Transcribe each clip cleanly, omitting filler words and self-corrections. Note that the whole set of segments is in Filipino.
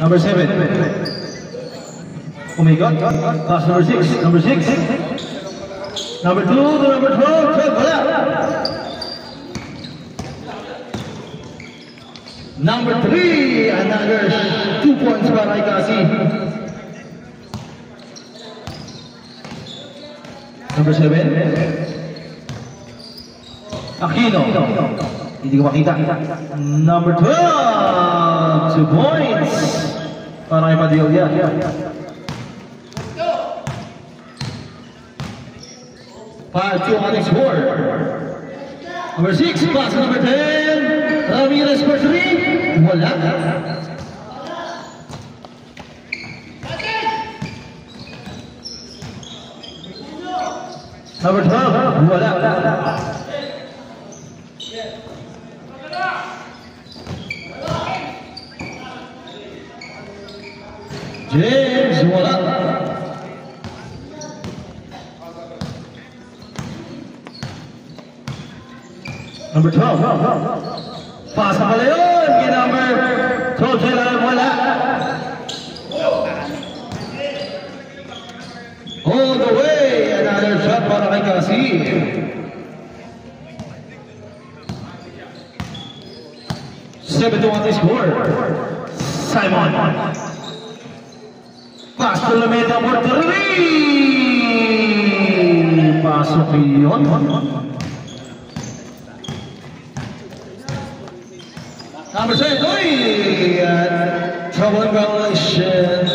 Number 7. Oh my God. Pass number 6. Number 6. Number 2 to number 12. 12. Wala. Number 3. Another 2 points para Ikasi. Number 7. Aquino. Hindi ko makita. Number 12. 2 points. Para kay Padilla. Five, 2 on the score. Number 6, pass number 10. Ramirez for 3. Wala. Number 12. Wala. James, wala. Number 12. Pass na pala yun. Number 12 sila wala. All the way. Another shot para kay Kasi. Seven to 1 score. Simon. Pass to Lameda for 3. Pasok yun. Number 10, trouble violation.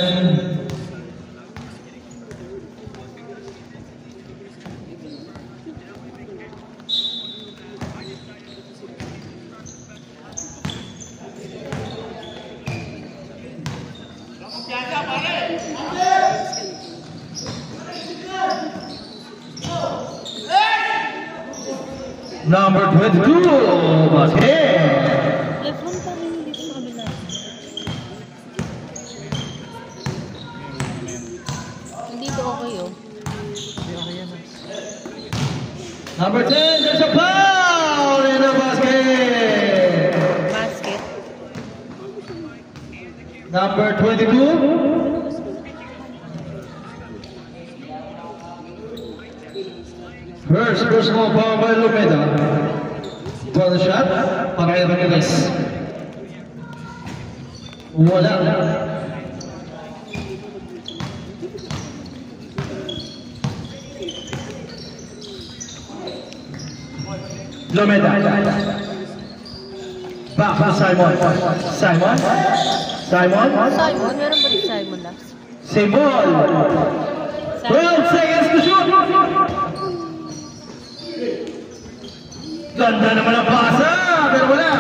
Number 22, basket. Number 10, there's a foul in the basket. Basket. Number 22. First personal foul by Lumeda. For the shot, para kay Ramirez. Wala. Lumeda. Back to Simon. Simon. Simon. Simon, meron ba rin Simon last? Same ball. 12 seconds to shoot. Ganda naman ang pasa, pero wala.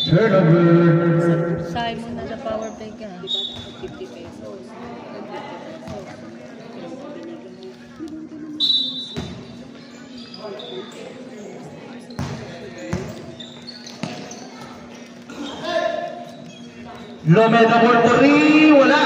Turnover. Simon na sa power play ka. 50 pesos. Lumeda for 3, wala.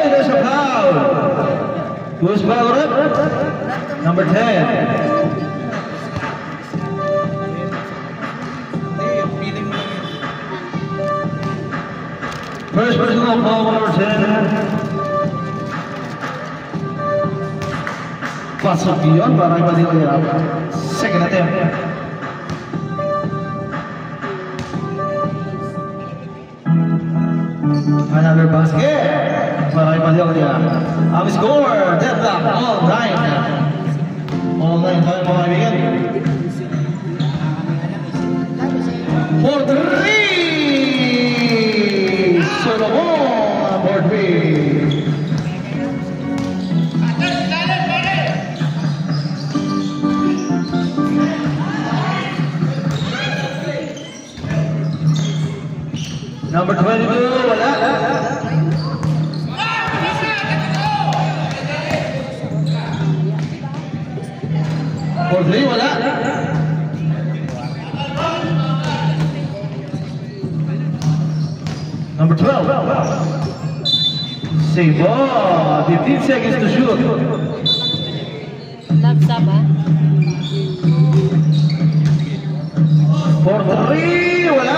There's a foul. Who's fouled up? Number 10. First personal foul, number 10. Pasok yun para Padilla. Second attempt. Another basket para Padilla. Ang score, deadlock, all 9. All 9 tayo mga kaibigan. For 3! Solomon for 3. Number 22, wala. For 3, wala. Number 12. Save ball. 15 seconds to shoot. Nag-sub ah. For 3, wala.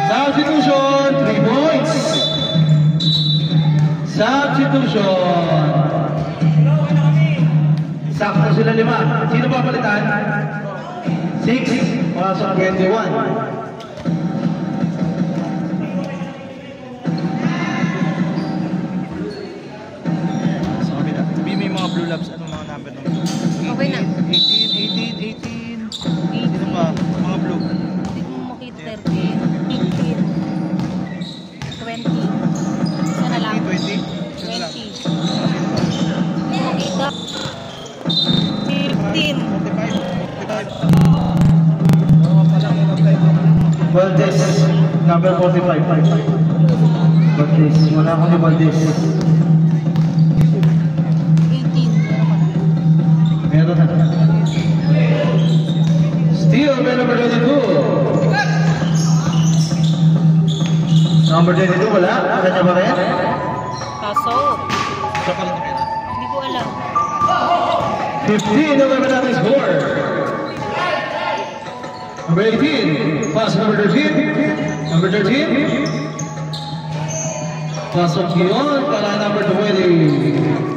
Substitution, 3 points. Substitution. Sakto sila 5. Sino papalitan? 6. Pasok 21. May mga blue labs, anong mga number ng Okay na. 18. Dito pa, mga blue. Hindi mo makita 13, 15, 20. Isa na lang. 20? 20. Hindi mo makita. 15. 45. Valdez, number 45. Valdez, wala akong ni Valdez. 18. Meron na. Steal by number 22. Number 22, wala? Kanya ba rin? Kaso, Siya pa rin kaya. hindi ko alam. 15, number natin score. Number 18, pass number 13. Number 13. Pasok yun para number 20.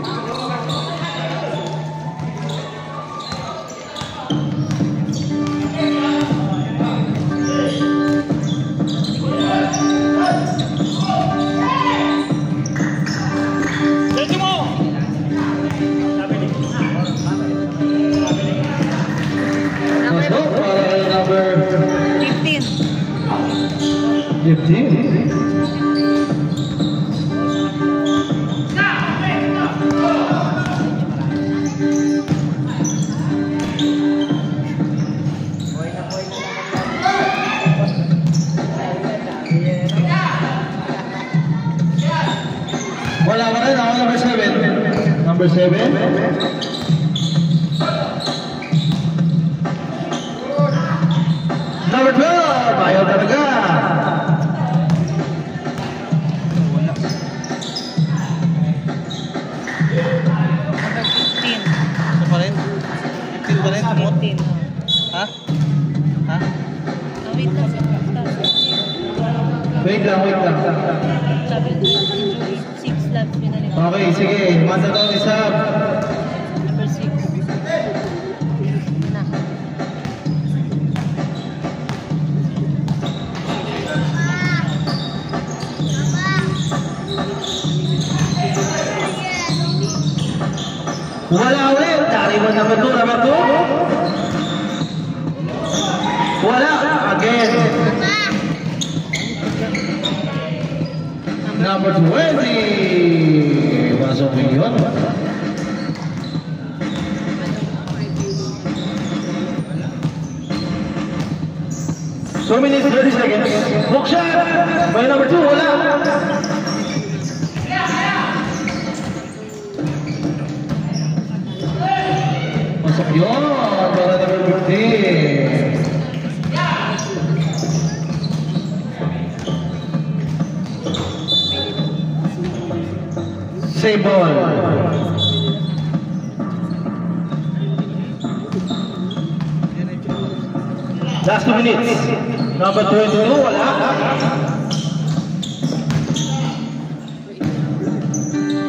Pasok para number 15. 15. Wala ka rin ako, number 7. Number 7. Number 12, ayaw talaga. Number 15. Siya pa rin? 15 pa rin? Tumot? 15. Ha? Ha? Wait lang. Wait lang, wait lang. Sabi ko, 6 laps pinalik. Okay, sige. Masa daw isa. Number 6. Na. Wala ulit. Dari mo number 2, number 2. Wala. Again. Number 20. Pasok mo yun. So minutes 30 seconds. Hook shot. By number 2, wala. Pasok yun. Para number 15. Save ball. Last 2 minutes. Number 22, wala.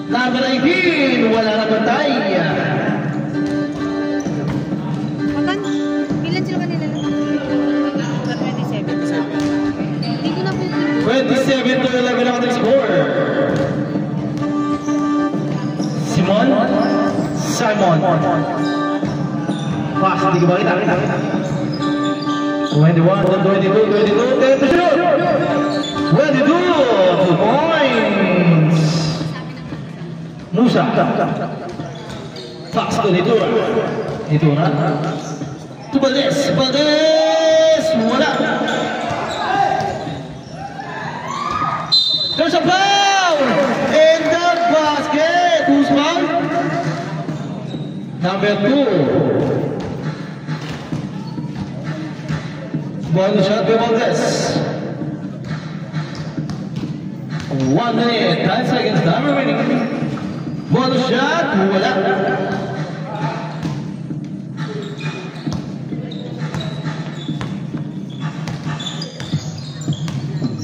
Number 18, wala na batay. Makan, ilan sila kanina lang? Number 27. Hindi ko na pwede. 27 to 11 ang ating score. Simon. Pass, hindi ko ba kita? 21, 22, 22, 10 to shoot! 22, 2 points! Musa. Pass to Nitura. Nitura. To Valdez. Valdez! Wala! There's a foul! Number 2. Bonus shot by Valdez. 1 minute, 10 seconds, time remaining. Bonus shot, wala.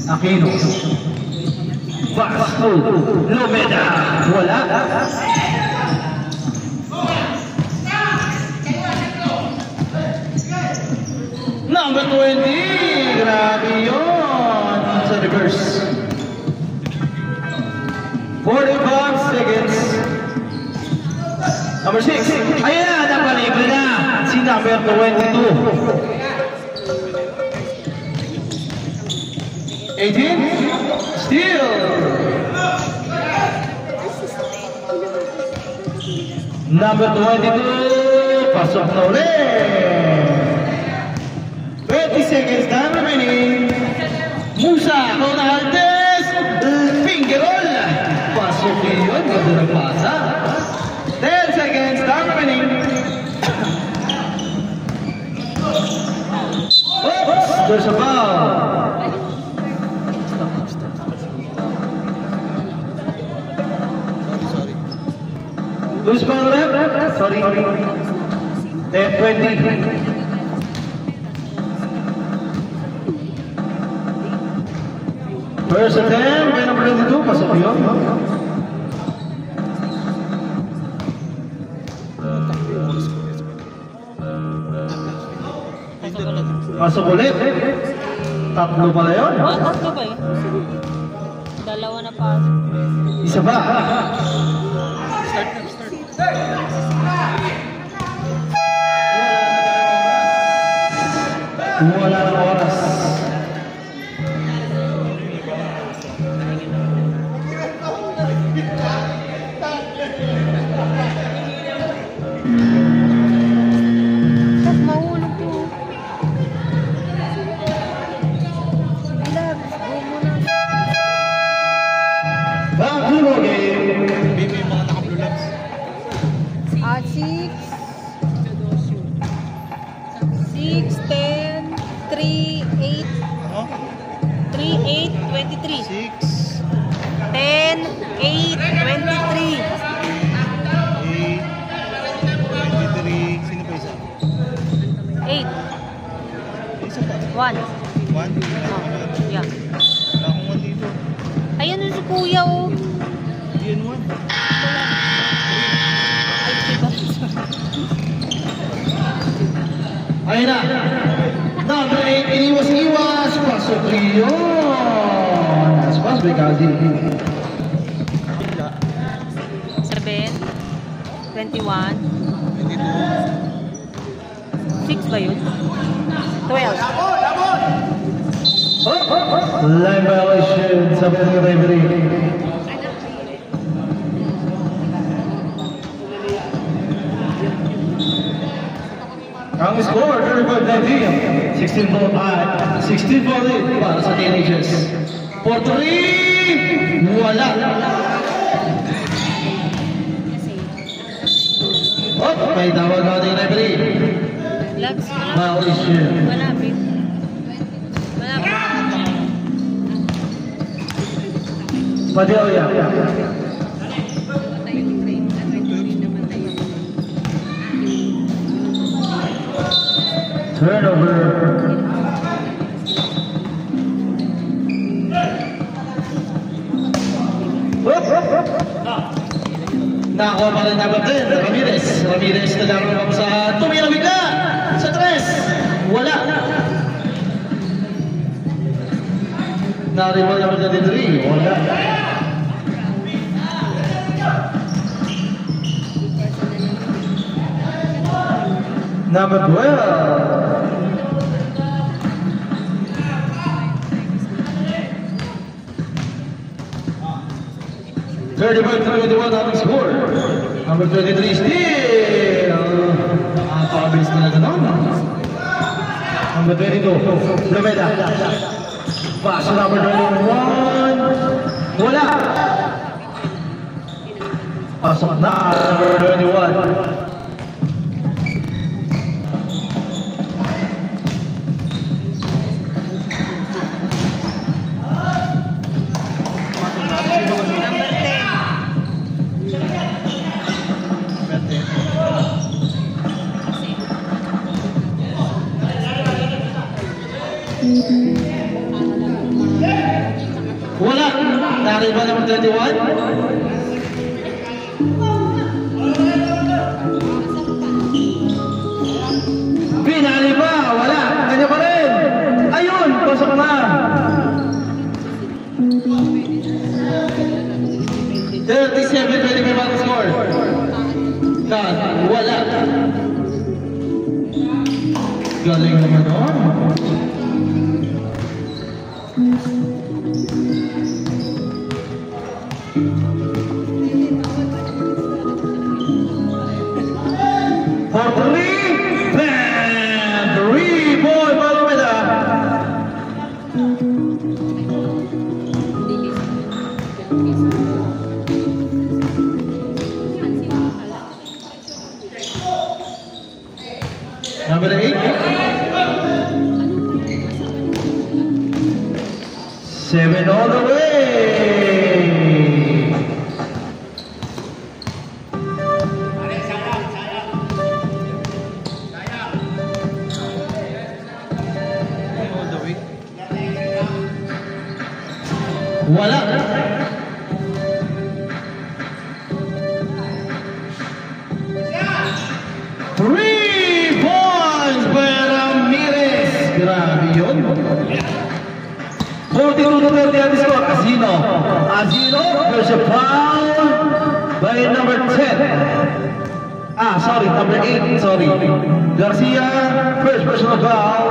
Aquino. Basto. Lumeda. Wala. Number 20. Grabe yun. Sa reverse. 45 seconds. Number 6. Ayan, napalibre na. Si number 22. 18. Steal. Number 22. Pasok na ulit. 20 seconds time remaining. Musa, Ronaldes, finger roll. Pasok yun, ganda ng pasa. 10 seconds time remaining. Oops, there's a foul. Who's ball left? Sorry. 10-20. First attempt by number 22, pasok yun. Pasok ulit. Tatlo pala yun. Tatlo ba yun? Dalawa na pasok. Isa ba? Wala ng oras. Mahulog to. Relax. Go muna. Back to the game. Baby, yung mga naka-blue lights. 6, 10, 3, 8, Ano? 3, 8, 23. 6, 10, 8, 23. 8, 23. Sino pa isa? 8, Isa pa. 1. 1. Yeah. Wala akong 1 dito. Ayan yung si Kuya, oh. Yan 1. Ay, diba? Ayun na. Number 8, iniwas-iwas. Pasok yun. Aspas, Brigadi. 7, 21, 22. 6 ba yun? 12. Line violation sa mga referee. Ang score, 35-19. 16 for 16 for lead para sa teenagers. For 3, wala. Oh, may tawag natin referee. Lags, Violation. malapit. Malapit. Padilla. Turnover. Nakuha pa rin number 10, Ramirez. Ramirez na lang naman sa tumira bigla. Sa 3. Wala. Nariwal naman na 3. Wala. Number 12. 35-21 ang score. Number 23 still. Napakabilis talaga nun. Number 22, Lumeda. Pass number 21. Wala. Pasok na number 21. Wala. Nari ba number 21? Pinali pa. Wala. Kanya pa rin. Ayun. Pasok na. 37-25 ang score. Wala. Galing naman doon. For three, and three-point Palomeda. Number 8. 7 all the way. All the way. Wala. Three points by Ramirez. Grabe yun. 42-30 ang score. Azino. Azino, there's a foul by number 10. Sorry, number 8. Sorry. Garcia, first personal foul.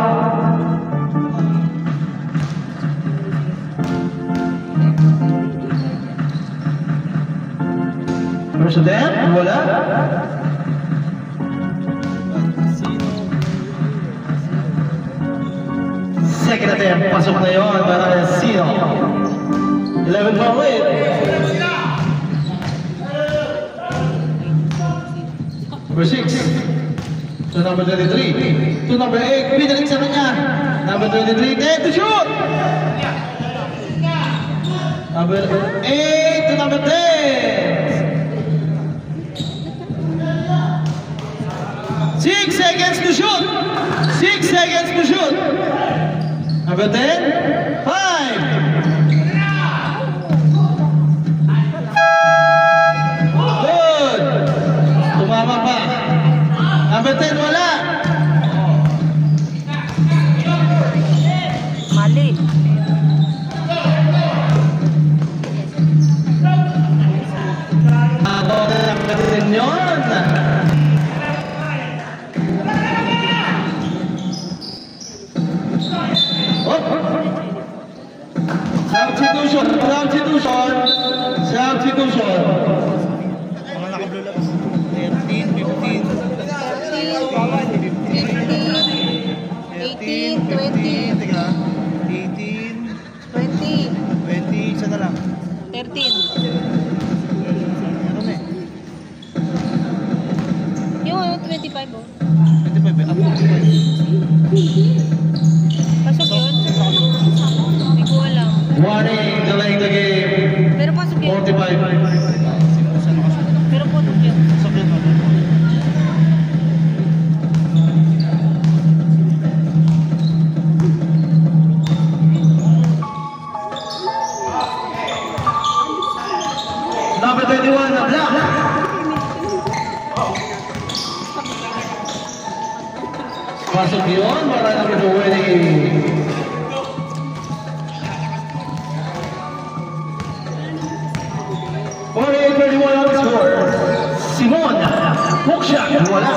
President, wala. Second attempt, pasok na yun para Sino. 11 foul lead. Number 6 to number 23 to number 8, pinalik sa kanya. Number 23, 10 to shoot. Number 8 to number 10. 6 seconds to shoot. 6 seconds to shoot. Number 10, 5. Good. Tumama pa. Number 10, wala. Mali. Ako na lang natin yun. Substitution. Mga naka-blue laps. 13, 15. 18, 20, Teka. 18, 20, 20, isa na lang. 13. Ano na eh? Yung 25 oh. 25, up to 25. Pasok yun? Hindi ko alam. Warning, delaying the game. Pero pasok yun. 45. Pero pasok yun. Sakyan na. Number 21, na black. Pasok yun, para number 20. Or 8-31 on the score. Simon, hook shot, wala.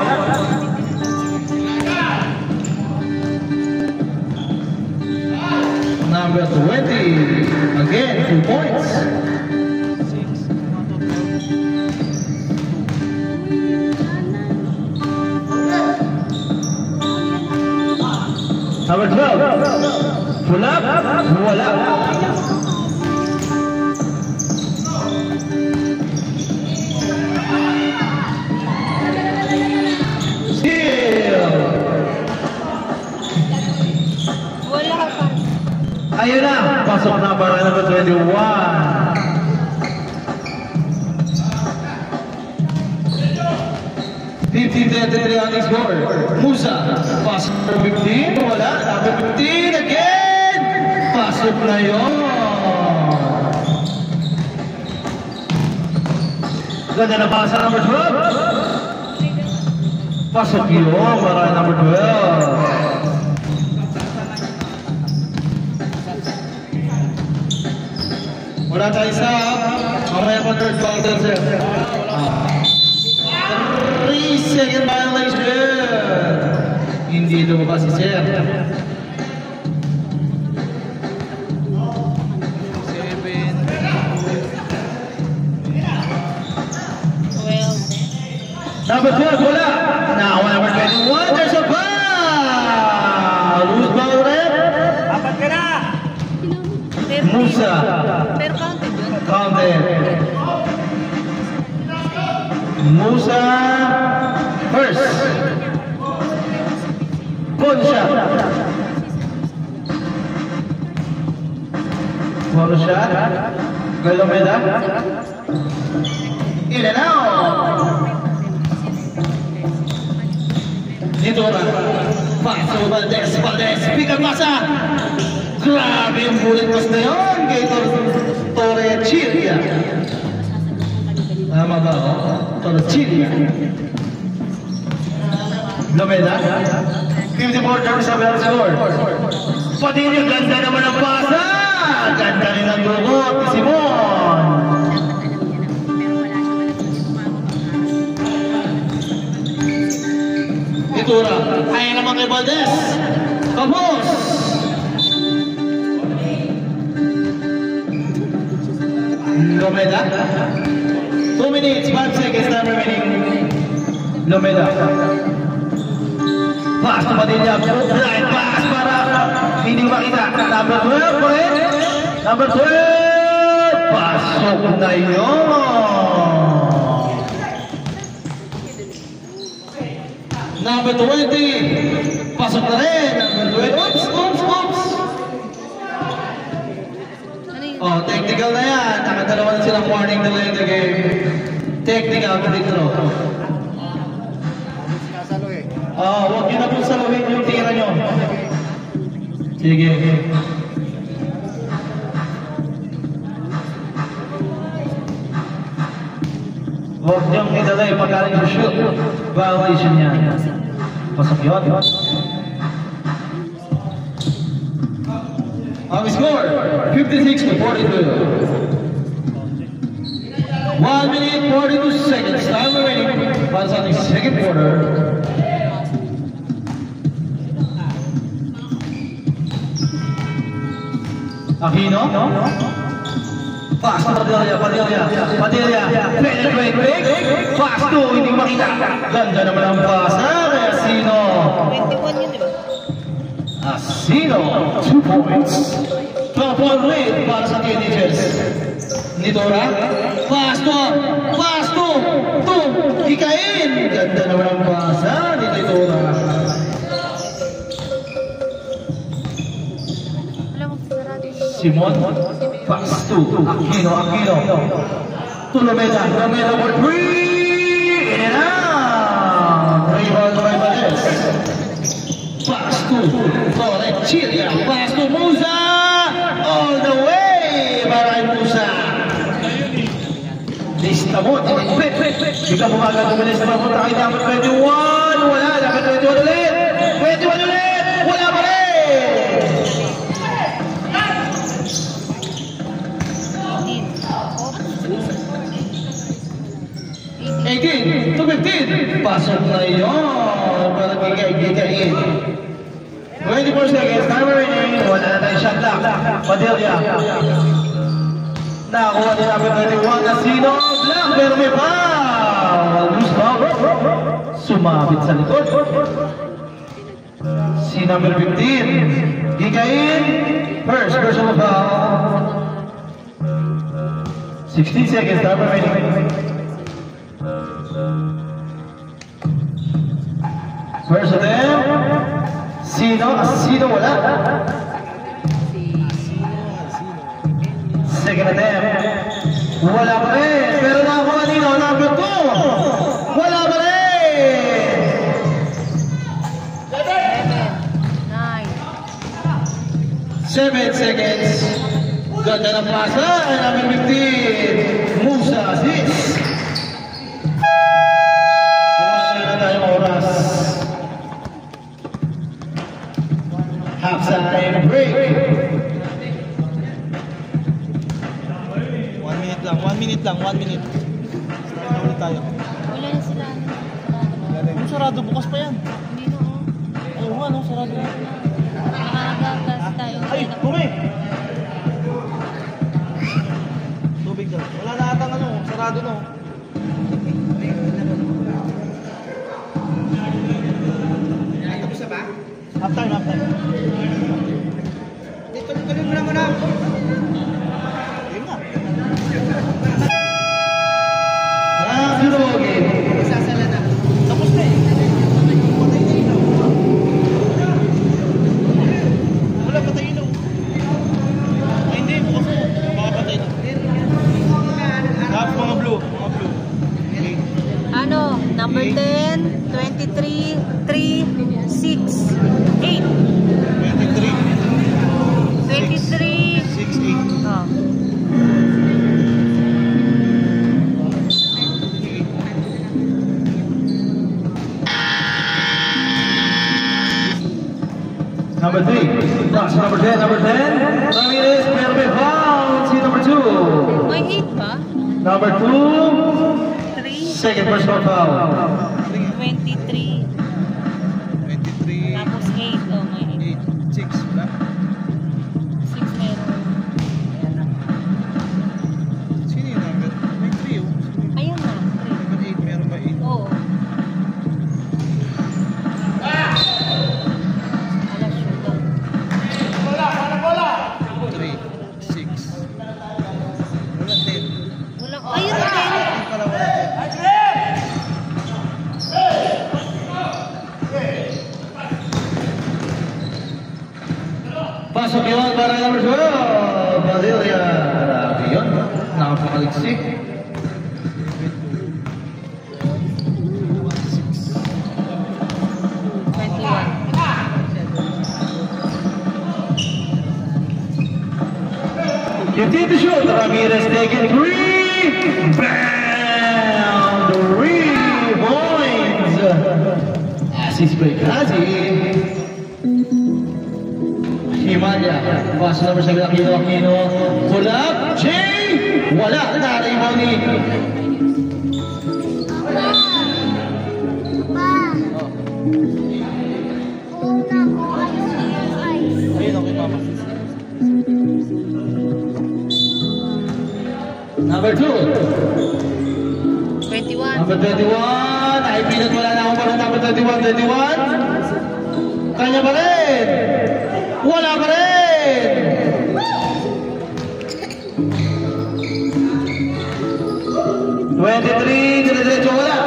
Number 20, again, 2 points. Number 12, pull up, wala. Wala pa. Ayun na, pasok na para number 21. ang score. Musa, pasok number 15, wala. Number 15 again, pasok na yun. Ganda na pasa number 12. Pasok yun para number 12. Wala tayo sa mamaya pa third counter, sir. 3-second violation. Hindi lumabas si sir. 12. Number 12, wala. Now, number 21, there's a foul. Who's ball red? Apat ka na! Musa. Pero counted yun. Counted. Musa first. Good shot. One shot. Galomeda. In and out. Dito na. Paso Valdez. Pick up masa. Grabe yung bullet pass na yun kay Torrecilla. Tama ba ako? Torrecilla. Lomeda. 54-37 score. Pati yung ganda naman ang pasa. Ganda rin ang dugot ni Simon. Itura. Kaya naman kay Valdez. Kapos. Lomeda. 2 minutes, 5 seconds time remaining. Lomeda. Pass to Padilla. Blind pass para hindi makita. Number 12, correct? Number 12. Pasok na yun. Number 20. Pasok na rin. Number 20. Oops. Oh, technical na yan. Nakadalawa na silang warning na lang game. Technical, free throw. Sinasalo eh. Oh, huwag nyo na po salawin yung tira nyo. Sige. Huwag niyong idalay pagkaling sa shoot. Violation niya. Pasok yun. Ang score, 56-42. 1 minute 42 seconds. Time remaining. Para sa ating second quarter. Aquino. Pass to Padilla. Penetrate. Pass to, hindi makita. Ganda naman ang pass. Aquino. 21 yun, di ba? Aquino, 2 points. 12-point lead para sa teenagers. Nitora, pass to, hikain. Ganda naman ang pasa ni Nitora. Wala mong sarado yun. Simon, pass to Aquino. To Lomeda for 3. In and out. Rebound by Valdez. Pass to Torrecilla. Pass to Musa. All the way. Maray Musa. Lista mo. Hindi ka bumagal kumilis na mapunta kay dapat 21. Wala. Dapat 21 ulit. 21 ulit. Wala pa rin. 18 to 15. Pasok na yun. Para gigay. 24 seconds. Time remaining. Wala na tayong shot clock. Padilla. Nakakuha niya namin 21. Aquino. Black. Pero may foul. Loose foul. Sumabit sa likod. Si number 15. Gigain. First personal foul. 16 seconds. Time remaining. First of them. Sino wala. Second attempt. Wala pa rin. Pero nakakuha nino. Number 2. Wala pa rin. 7 seconds. Ganda ng pasa. Number 15. Musa assist. Halftime break. 1 minute lang, 1 minute lang, 1 minute. Start na ulit tayo. Wala na sila. Ang sarado, bukas pa yan. Hindi na oh. Oo nga, no, sarado na. Nakagagas tayo. Ay, tubig! Tubig daw. Wala na atang ano, sarado na. Tapos na ba? Half time, half time. Tuloy mo na muna. Ayun nga. Zero game. Isasala na. Tapos na eh. Patay na ilaw. Wala, patay ilaw. Ay, hindi. Bukas mo. Baka patay na. Lahat mga blue. Mga blue. Okay. Ano? Number 10, 23, 3, 6, 8. 23. 23. 6, 8. Oh. Number 3. That's number 10. Number 10. Ramirez, perfect foul. See number 2. May 8 ba? Number 2. 3, Second personal foul. 23. 23. Tapos 8. Oh, may 8. 8. 6. Wala. 6 meron. Sino yung number? May 3 oh. Ayun na. Number 8. Meron ba 8? Oo. Alas, shooter. 3. 6. Wala 10. Walang, ayun na din. Hindi pala wala 10. Pasok yun para number 12. Padilla. Grabe yun. Nakapakaliksik. Continue to shoot. Ramirez taking 3. Bam! 3 points. Assist by Kazi. Himaya. Pass number 7. Aquino. Pull up. Jay. Wala. Naribaw ni. Ayun okay mama. Number 2. 21. Number 21. Ay, pinat wala na akong parang number 21. 21. Kanya pa rin. Wala pa rin. Dire-diretso wala.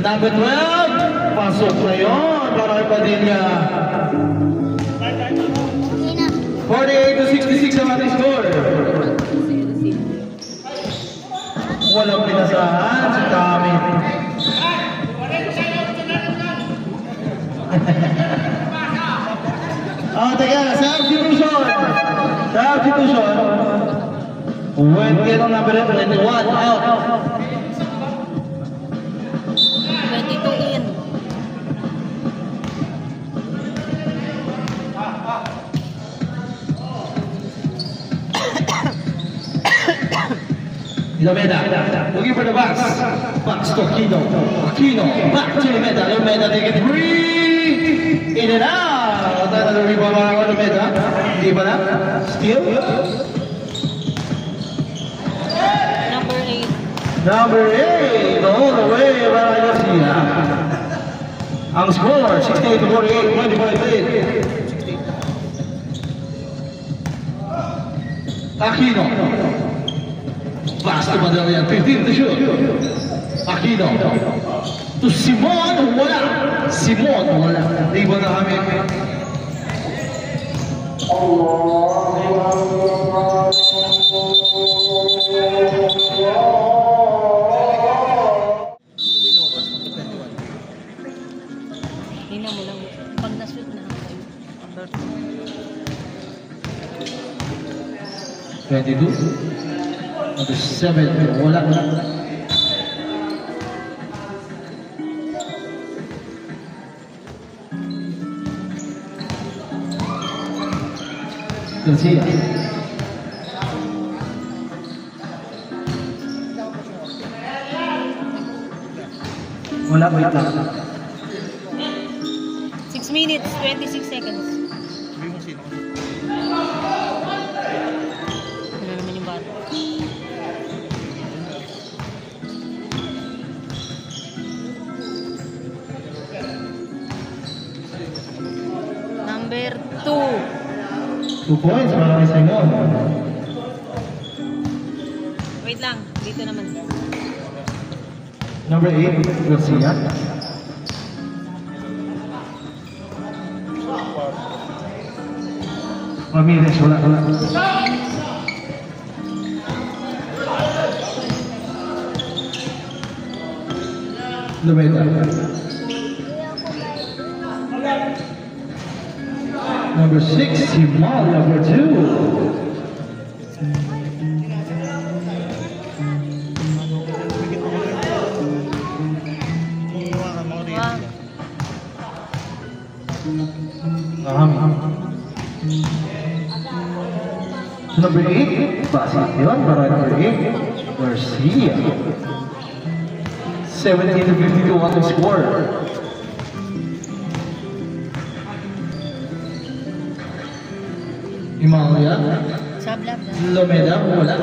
Number 12. Pasok na yun para kay Padilla. 48 to 66 ang ating score. Walang pinasahan si Tommy. Teka, substitution. Substitution. When get on number 21 out. 22 in. Lomeda, looking for the box. Box to Aquino. Aquino, back to Lomeda. Lomeda taking 3. In and out. Another rebound by Lomeda. Di ba na? Steal. Number 8. Number 8. All the way by Garcia. Ang score, 68 to 48. 25 lead. Aquino. Pass to Padilla, 15 to shoot. Aquino. To Simon, wala. Simon, wala. Di ba na kami? Tingnan mo lang. Pag na-shoot na ako. Number 22. Number 7, wala. Garcia. Wala, wait lang. 6 minutes, 26 seconds. Sabi mo sino. Ano naman yung bata? Number 2. 2 points para kay Simon. Wait lang, dito naman. Number 8, Garcia. Ramirez, wala. Lumeta. Number 6, Himal, number 2. Number 8, Basition, para number 8, Garcia. 17-52 ang score. Himalaya, Sablab na. Lomeda, wala.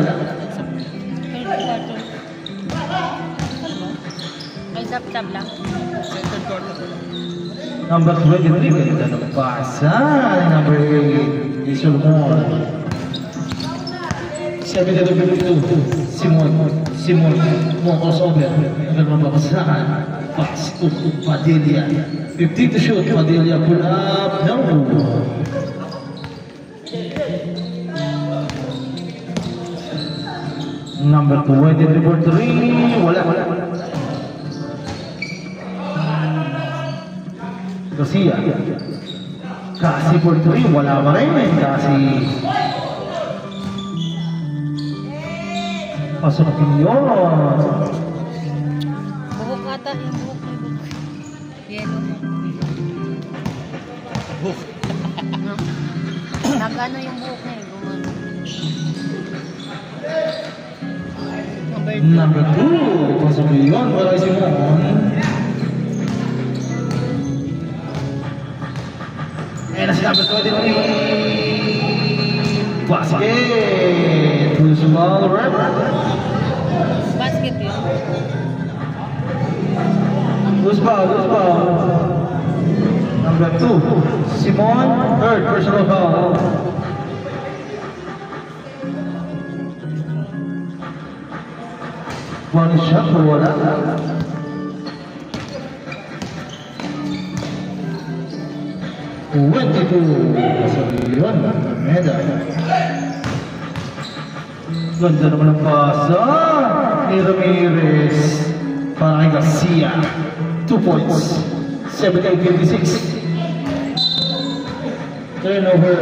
Ay, sab lang. Second quarter. Number 23, ganda ng pasa. Number 8, Isulmon. 17-52, Simon, mo crossover. Agar mababasahan. Pass to Padilla. 50 to shoot, Padilla pull up. No. Number 23, wala. Garcia. Kasi for 3, wala pa rin. Kasi pasok yun. Buhok ata, yung buhok na buhok. Yellow. Buhok. No? Nagano yung buhok na eh, gumano. Number 2. Number 2, pasok yun. Wala si Mon. And si number 23. Basket. Who's the ball, right? Basket yun. Who's ball? Number 2, Simon, third personal foul. One shot, wala. Wentito sa yun, medal. Ganda naman ang pasa ni Ramirez para kay Garcia. 2 points, 78-56. Turnover.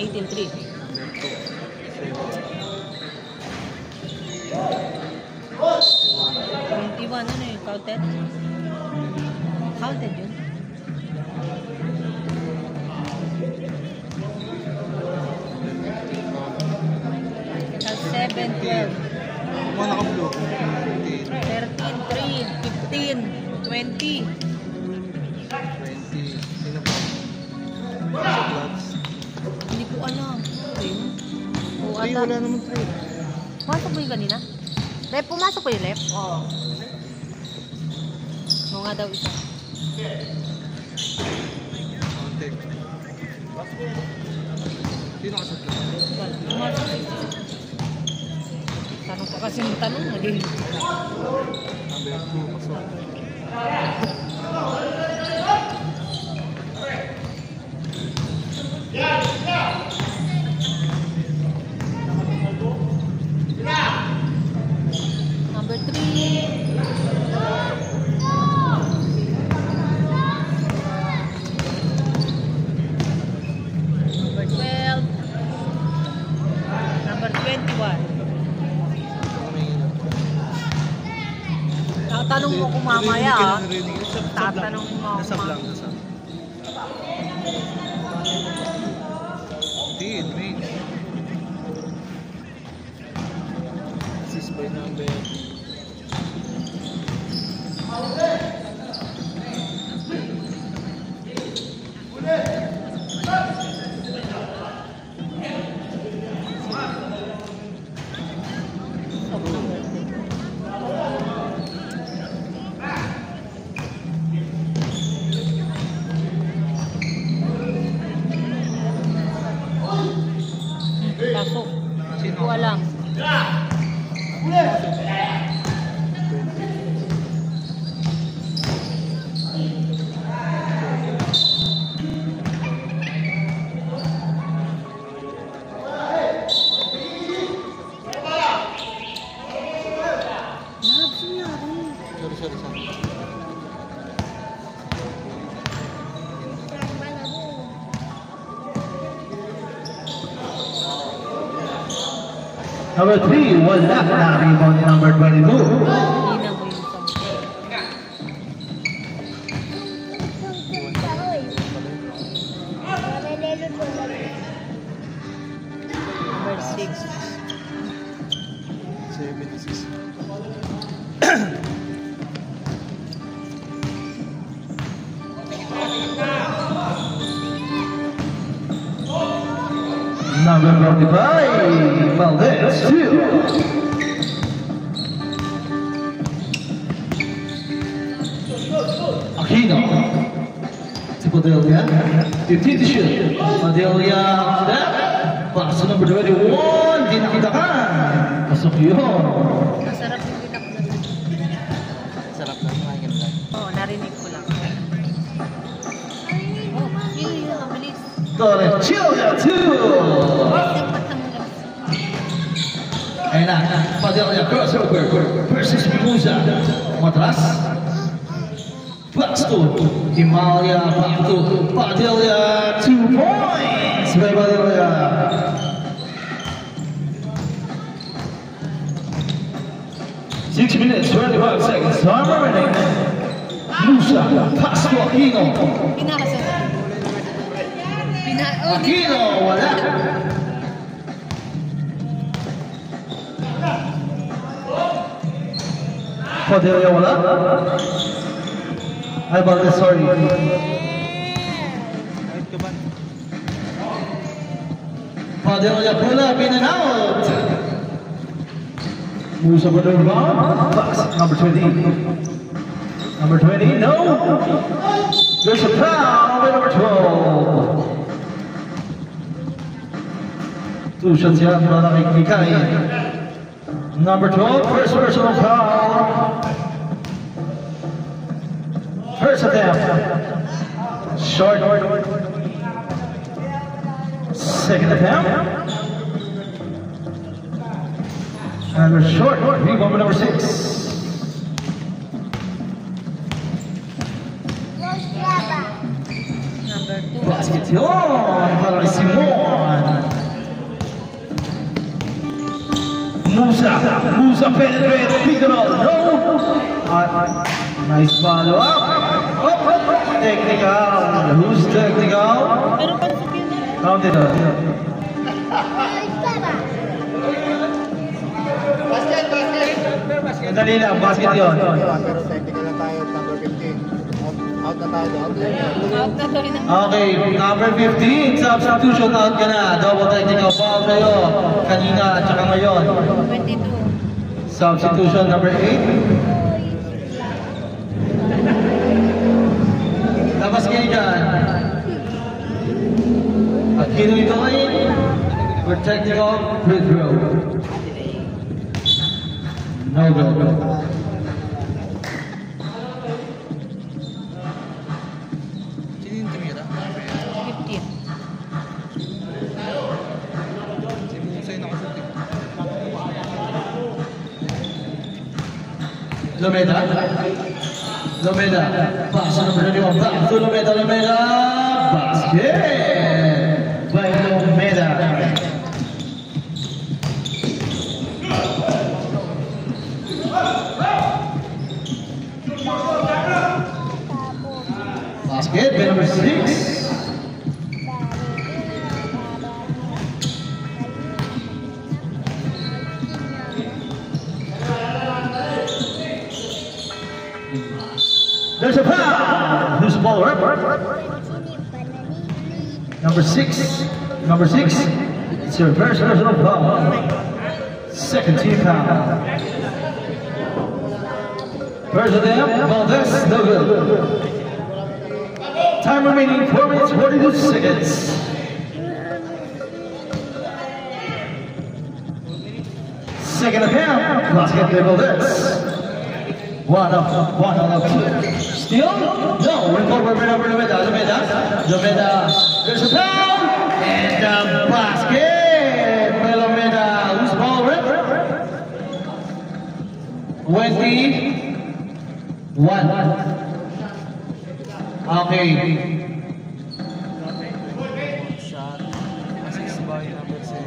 18-3. 21, ano yun? Counted? Counted yun? Tapos 7-12. Mga naka-blue. 13-3, 15, 20. 20. Sino ba? Sa clubs. Hindi ko alam. Ayun. O, 3, wala naman 3. pumasok mo yung kanina? Rep, pumasok ko yung left? Oo. Oo nga daw isa. Contact. Sino ka sa clubs? Pumasok ko isa. Tanong pa kasi yung tanong. Naging. Number 2. Pasok. Number 3. Number 12. Number 21. Tatanong mo kung mamaya ah. Tatanong mo ako Nasab lang, mamaya. nasab. Din, main. Assist by number. Top number 3. Pasok. Hindi ko alam. Sorry. Number 3, wala na rebound ni number 22. Hindi na mo yung sample. Number 6. 7 assist. Number 45, Valdez, 2. Aquino. To Padilla. To Titishu. Padilla, step. Pass to number 21, dinakitakan. Pasok yun. Masarap yung pinaklan. Sarap na kumain lang. Oo, narinig ko lang. Oh, yun, ang bilis. Torrecilla, 2. Dapat ang labas. Ayun na, Padilla crossover versus Mimosa. Matras. Pass to Himalaya, back to Padilla, 2 points by Padilla. Six minutes, 25 seconds, time remaining. Musa, pass to Aquino. Pinakasunod. Aquino, wala. Padilla, wala. Ay, Valdez, sorry. Kahit ka ba? Padilla pull up, in and out. Musa with the rebound. Pass, number 20. Number 20, no. There's a foul by number 12. 2 shots yan para kay Kikay. Number 12, first personal foul. First attempt. Short. Second attempt. Another short. Rebound number 6. Number 2. Basket yun para kay Simon. Musa penetrates, Figueroa, no! Nice follow up. Technical. Who's technical? Pero pansok yun eh. Counted on. Dali lang, basket yun. Pero technical na tayo, number 15. Out na tayo. Out na to rin. Okay, number 15, substitution out ka na. Double technical foul sa'yo. Kanina at saka ngayon. 22. Substitution number 8. Labas kayo dyan. At kinuitoy for technical free throw. No good. 15. Lomeda. Pass number 21. Back to Lomeda. Basket by Lomeda. Basket by number 6. There's a foul. Who's the ball? Number 6. It's your first personal foul. Second team foul. First of them, Valdez, no good. Time remaining 4 minutes 42 seconds. Second attempt, basket by Valdez. One up, two. Steal? No, recover by number Lomeda. There's a foul! And the basket by Lomeda. Who's the ball, Rip? 21. Okay. Shot. Assist by number 7.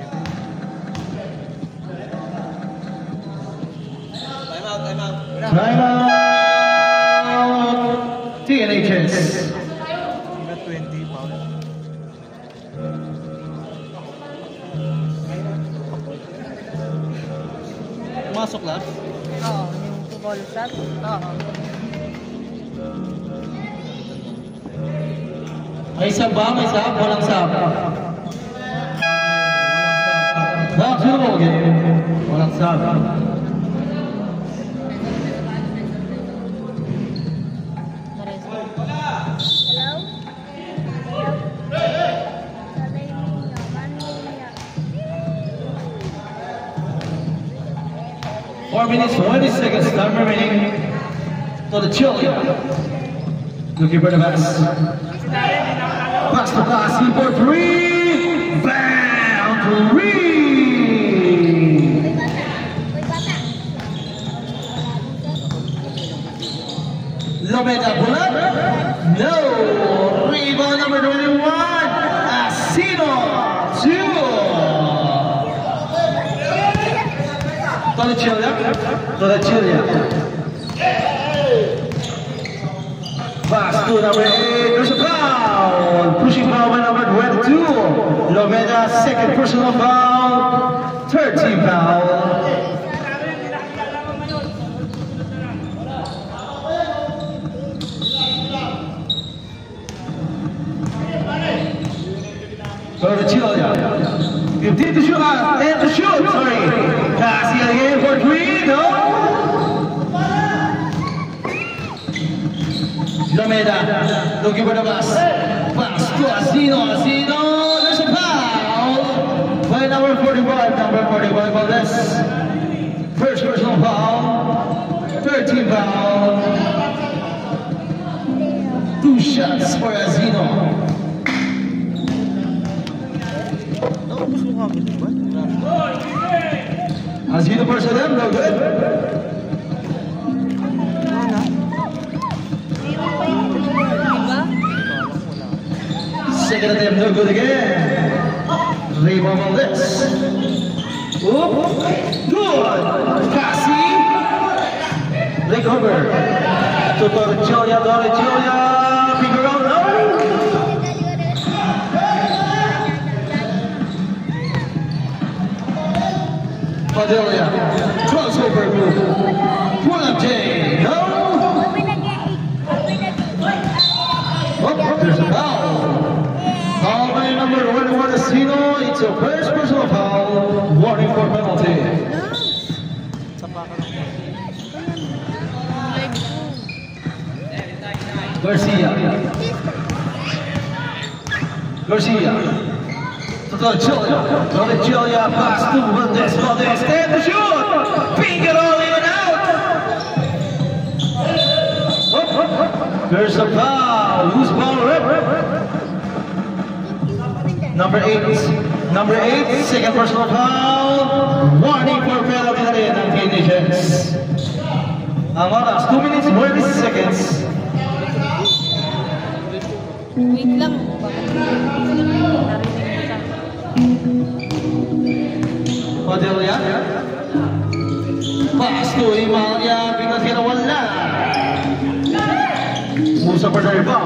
Time out. Time out. TNHS. Got 20 foul. Pumasok lang? Oo, yung football shot. Oo. May sab ba? Walang sab. Sino mo? Walang sab. Hello? 4 minutes, 20 seconds, time remaining for the Chile. Looking for the pass. Pass to Kasi for 3. Bam! 3! Lomeda pull up. No! Rebound number 21. Asino. 2. To the Chile. Pass to number 8. There's a foul. Pushing foul by number 22. Lomeda, second personal foul. Third team foul. Go to Chile. 15 to shoot. And to shoot. Sorry. Passing again for 3. No. Lomeda looking for the pass. Pass to Asino. There's a foul by number 45. Valdez. First personal foul. Third team foul. 2 shots for Asino. Asino first of them, no good. Second attempt, no good again. Rebound Valdez. Good. Cassie. Recover. To Torrejoya. Figure out. No. Padilla. Crossover move. Puente. No. Oh, there's a foul. Foul by number 1 for the Sino. It's a first personal foul. Warning for penalty. Garcia. Torrejoya. Pass to Valdez. And the shoot. Ping it all in and out. There's a foul. Who's ball? Number 8, second personal foul. Warning for penalty ng Canadians. Ang oras, 2 minutes, 40 seconds. Wait lang. Padilla. Pass to Himalaya. Biglang kinawala. Musa for the rebound.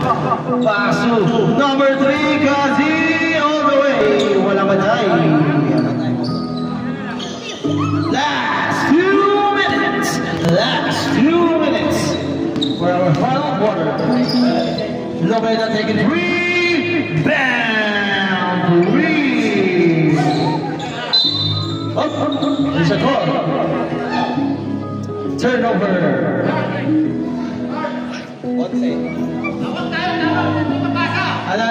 Pass to number 3, Kazi. All the way. Wala matay. Last few minutes for our final quarter. Lopez taking 3. Bam! 3. There's a call. Turnover. Ano?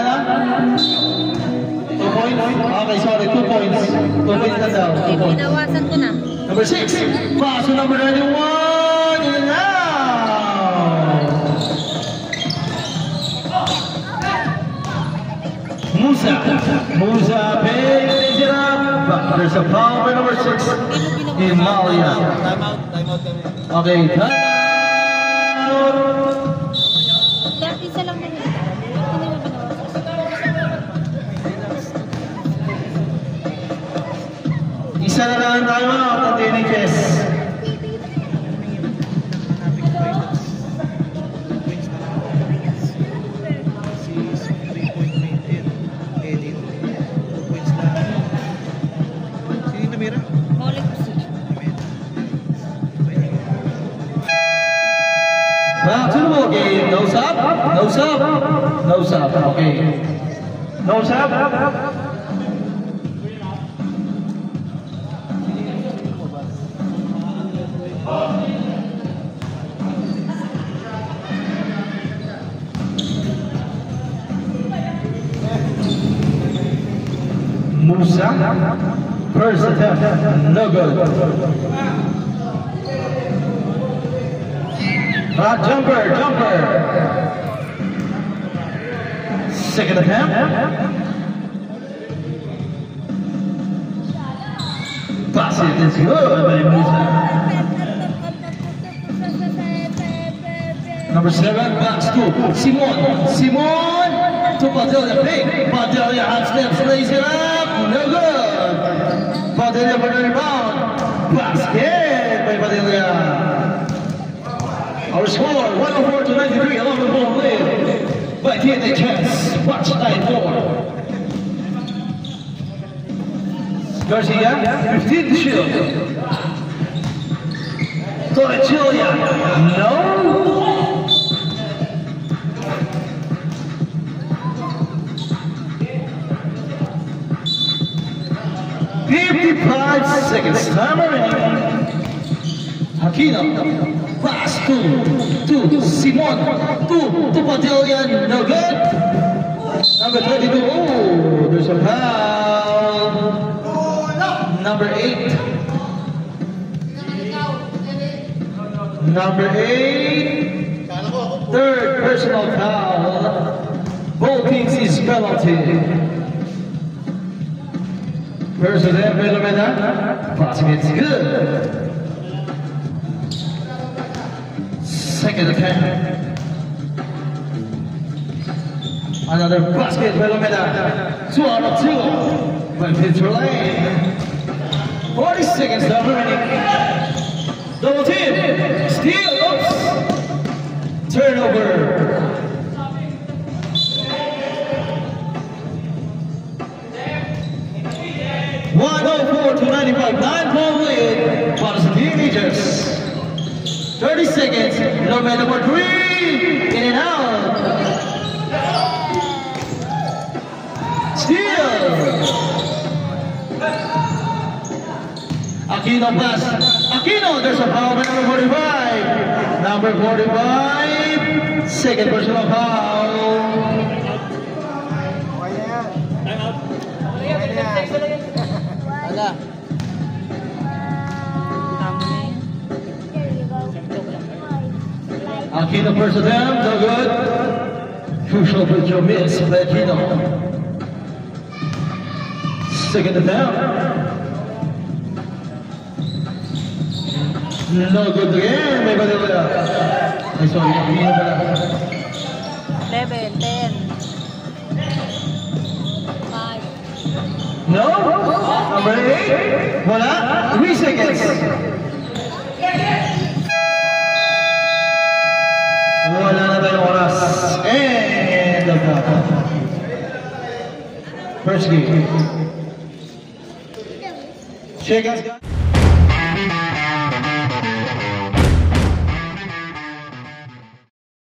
2 points? Okay, sorry, 2 points. 2 points na daw. 2 points. Binawasan ko na. Number 6, pass to number 91, and now Musa picks it up, but there's a foul by number 6, Himalaya. Time out kami. Okay, time out. Isa lang na nila. Hindi mo binawasan. Isa na lang ang time out at NHS. Back to the ball game. No sub. Okay. No sub. Musa. First attempt. No good. Jumper. Second attempt. Pass it is good by Musa. Number 7, pass to Simon to Padilla. Padilla hot steps, lays it up. No good. Padilla for the rebound. Basket by Padilla. Our score, 104-93, along the ball played by TNHS. Watch line 4. Garcia, 15 to shoot. Torrejoya, no. $55 seconds. Time remaining. Aquino. Pass to Simon, to Padilla, no good. Number 22, oh, there's a foul. Number 8. Third personal foul. Both teams is penalty. First attempt, Velomena. Passing it's good. Second attempt. Another basket, Velomena. 2 out of 2. By Pitcher Lane. 40 seconds left remaining. Double team. Steal. Oops. Turnover. (104 to 95). 9-point lead for the teenagers. 30 seconds. Number 3. In and out. Steal. Aquino pass. Aquino, there's a foul by number 45. Number 45. Second personal foul. Wala. Tama na yun. Aquino first attempt, no good. Crucial for Joe miss by Aquino. Second attempt. No good again. May bali wala. Ay, sorry. Aquino pala. 11, 10. 5. No? Number 8? Wala? 3 seconds. Wala na tayong oras. And the first game. Shake hands, guys.